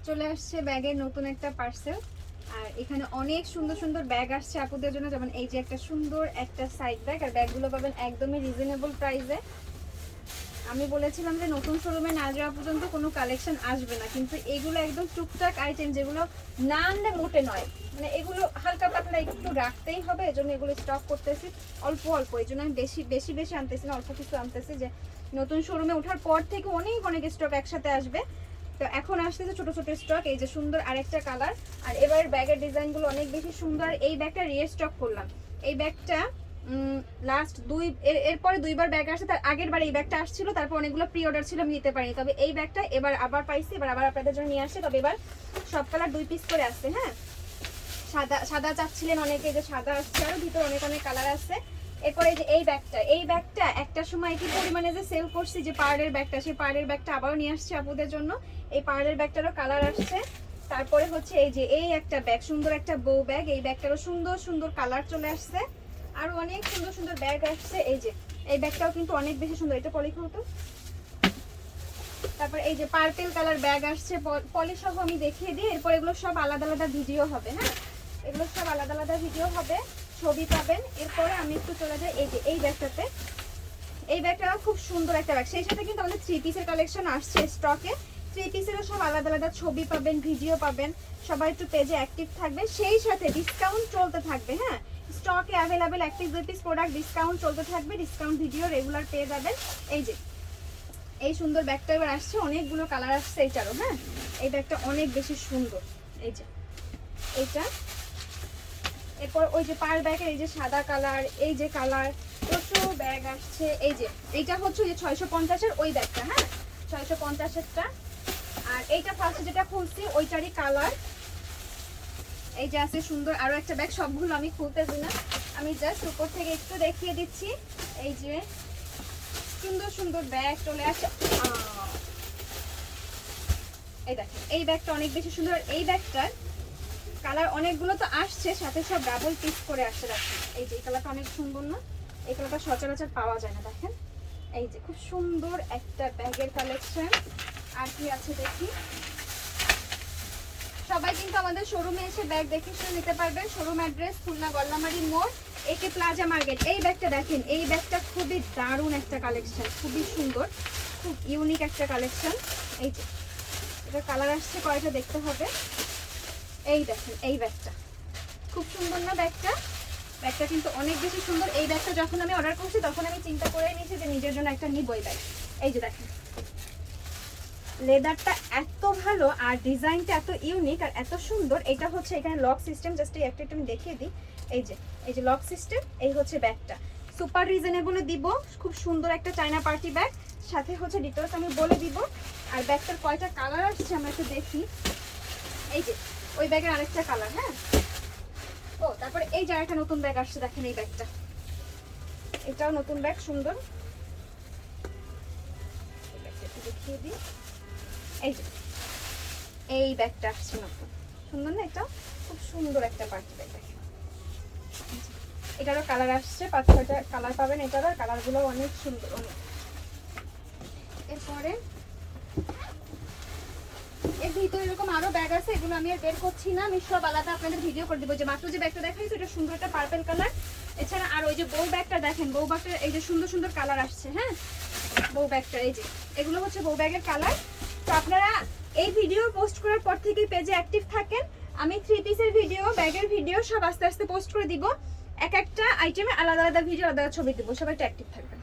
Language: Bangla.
চলে আসছে ব্যাগের নতুন একটা পার্সেল। আর এখানে অনেক সুন্দর সুন্দর ব্যাগ আসছে আপুদের জন্য, যেমন এই যে একটা সুন্দর একটা সাইড ব্যাগ, আর ব্যাগগুলো পাবেন একদমই রিজনেবল প্রাইসে। আমি বলেছিলাম যে নতুন শোরুমে না যাওয়া পর্যন্ত কোনো কালেকশন আসবে না, কিন্তু এগুলো একদম টুকটাক আইটেম যেগুলো না আনলে মোটে নয়, মানে এগুলো হালকা পাতলা একটু রাখতেই হবে, এজন্য এগুলো স্টক করতেছি অল্প অল্প। এই জন্য আমি বেশি বেশি বেশি আনতেছি না, অল্প কিছু আনতেছি, যে নতুন শোরুমে ওঠার পর থেকে অনেক অনেক স্টক একসাথে আসবে। তো এখন আসতেছে ছোট ছোট স্টক। এই যে সুন্দর আরেকটা কালার, আর এবার ব্যাগের ডিজাইনগুলো অনেক বেশি সুন্দর। এই ব্যাগটা রিস্টক করলাম। এই ব্যাগটা লাস্ট এরপরে দুইবার ব্যাগ আসছে, তার আগের বার এই ব্যাগটা আসছিল, তারপর অনেকগুলো প্রি অর্ডার ছিল, আমি নিতে পারিনি। তবে এই ব্যাগটা এবার আবার পাইছি, এবার আবার আপনাদের জন্য নিয়ে আসছে। তবে এবার সব কালার 2 পিস করে আসছে। হ্যাঁ, সাদা সাদা চাচ্ছিলেন অনেকে, যে সাদা আসছে, আরো ভিতরে অনেক অনেক কালার আছে। এরপরে যে এই ব্যাগটা একটা সময় কি পরিমাণে যে সেল করছি, যে পার্লের ব্যাগটা, সেই পার্লের ব্যাগটা আবারও নিয়ে আসছে আপুদের জন্য। এই পার্লের ব্যাগটারও কালার আসছে। তারপরে হচ্ছে এই যে এই একটা ব্যাগ, সুন্দর একটা বউ ব্যাগ, এই ব্যাগটারও সুন্দর সুন্দর কালার চলে আসছে। আরো অনেক সুন্দর সুন্দর ব্যাগ আসছে। এই যে এই ব্যাগটাও কিন্তু অনেক বেশি সুন্দর, এটা পলি হতো। তারপর এই যে পার্পল কালার ব্যাগ আসছে, পলি সহ আমি দেখিয়ে দিই। এরপর এগুলো সব আলাদা আলাদা ভিডিও হবে। হ্যাঁ, এগুলো সব আলাদা আলাদা ভিডিও হবে, ছবি পাবেন। এরপরে আমি একটু চলে যাই এই যে এই ব্যাগটাতে। এই ব্যাগটা খুব সুন্দর একটা ব্যাগ, সেই সাথে কিন্তু আমাদের 3 পিসের কালেকশন আসছে স্টকে। 3 পিসেরও সব আলাদা আলাদা ছবি পাবেন, ভিডিও পাবেন। সবাই একটু পেজে অ্যাক্টিভ থাকবে, সেই সাথে ডিসকাউন্ট চলতে থাকবে। হ্যাঁ, স্টকে available active 2 piece product discount চলতে থাকবে, ডিসকাউন্ট ভিডিও রেগুলার পেয়ে যাবেন। এই যে এই সুন্দর ব্যাগটা এবার আসছে, অনেকগুলো কালার আসছে এইটারও। হ্যাঁ, এই ব্যাগটা অনেক বেশি সুন্দর। এই যে এইটা, এরপর ওই যে পার ব্যাগের এই যে সাদা কালার, এই যে কালার, প্রচুর ব্যাগ আসছে। এই যে এইটা হচ্ছে ওই যে 650-এর ওই ব্যাগটা। হ্যাঁ, 650-এরটা। আর এইটা ফার্স্টে যেটা খুলছি ওইটারই কালার। এই যে আছে সুন্দর আরো একটা ব্যাগ, সবগুলো আমি খুলতেছি না, আমি জাস্ট উপর থেকে একটু দেখিয়ে দিচ্ছি। এই যে সুন্দর সুন্দর ব্যাগ চলে আসছে। এই দেখেন এই ব্যাগটা অনেক বেশি সুন্দর। এই ব্যাগটার কালার অনেকগুলো তো আসছে, সাথে সব ডাবল পিস করে আসছে। দেখেন এই যে এই কালারটা অনেক সুন্দর না, এই কালারটা সচরাচর পাওয়া যায় না। দেখেন এই যে খুব সুন্দর একটা ব্যাগের কালেকশন। আর কি আছে দেখি। সবাই কিন্তু আমাদের শোরুমে এসে ব্যাগ দেখে শুনে নিতে পারবেন। শোরুম অ্যাড্রেস খুলনা গল্লামারি মোড়, একে প্লাজা মার্কেট। এই ব্যাগটা দেখেন, এই ব্যাগটা খুবই দারুণ একটা কালেকশন, খুবই সুন্দর, খুব ইউনিক একটা কালেকশন। এই যে এটা কালার আসছে কয়টা দেখতে হবে। এই দেখেন এই ব্যাগটা খুব সুন্দর না, ব্যাগটা ব্যাগটা কিন্তু অনেক বেশি সুন্দর। এই ব্যাগটা যখন আমি অর্ডার করছি তখন আমি চিন্তা করে নিয়েছি যে নিজের জন্য একটা নিবই ব্যাগ। এই যে দেখেন লেদারটা এত ভালো, আর ডিজাইনটা এত ইউনিক আর এত সুন্দর। এটা হচ্ছে এখানে লক সিস্টেম, জাস্ট এই একটা আমি দেখিয়ে দিই। এই যে লক সিস্টেম, এই হচ্ছে ব্যাগটা সুপার রিজনেবলে দিব। খুব সুন্দর একটা চায়না পার্টি ব্যাগ, সাথে হচ্ছে ডিটেলস আমি বলে দিব। আর ব্যাগটার কয়টা কালার আসছে আমরা একটু দেখি। এই যে ওই ব্যাগের আরেকটা কালার। হ্যাঁ, ও তারপরে এই যে একটা নতুন ব্যাগ আসছে, দেখেন এই ব্যাগটা, এটাও নতুন ব্যাগ, সুন্দর। এই ব্যাগটা একটু দেখিয়ে দিই। এই যে এই ব্যাগটা আসছে নতুন, সুন্দর না, এটা খুব সুন্দর একটা পার্টি ব্যাগ। দেখেন এটারও কালার আসছে, 5-6টা কালার পাবেন এটারও, কালারগুলো অনেক সুন্দর অনেক। এরপরে এর ভিতরে এরকম আরো ব্যাগ আছে, এগুলো আমি আর বের করছি না, আমি সব আলাদা আপনাদের ভিডিও করে দিব। যে মাত্র যে ব্যাগটা দেখাইছি এটা সুন্দর একটা পার্পল কালার। এছাড়া আর ওই যে বউ ব্যাগটা দেখেন, বউ ব্যাগটা এই যে সুন্দর সুন্দর কালার আসছে। হ্যাঁ, বউ ব্যাগটা এই যে এগুলো হচ্ছে বউ ব্যাগের কালার। তো আপনারা এই ভিডিও পোস্ট করার পর থেকে পেজে অ্যাক্টিভ থাকেন। আমি 3 পিসের ভিডিও, ব্যাগের ভিডিও সব আস্তে আস্তে পোস্ট করে দিব। এক একটা আইটেমে আলাদা আলাদা ভিডিও, আলাদা ছবি দিব, সবাই একটু অ্যাক্টিভ থাকবেন।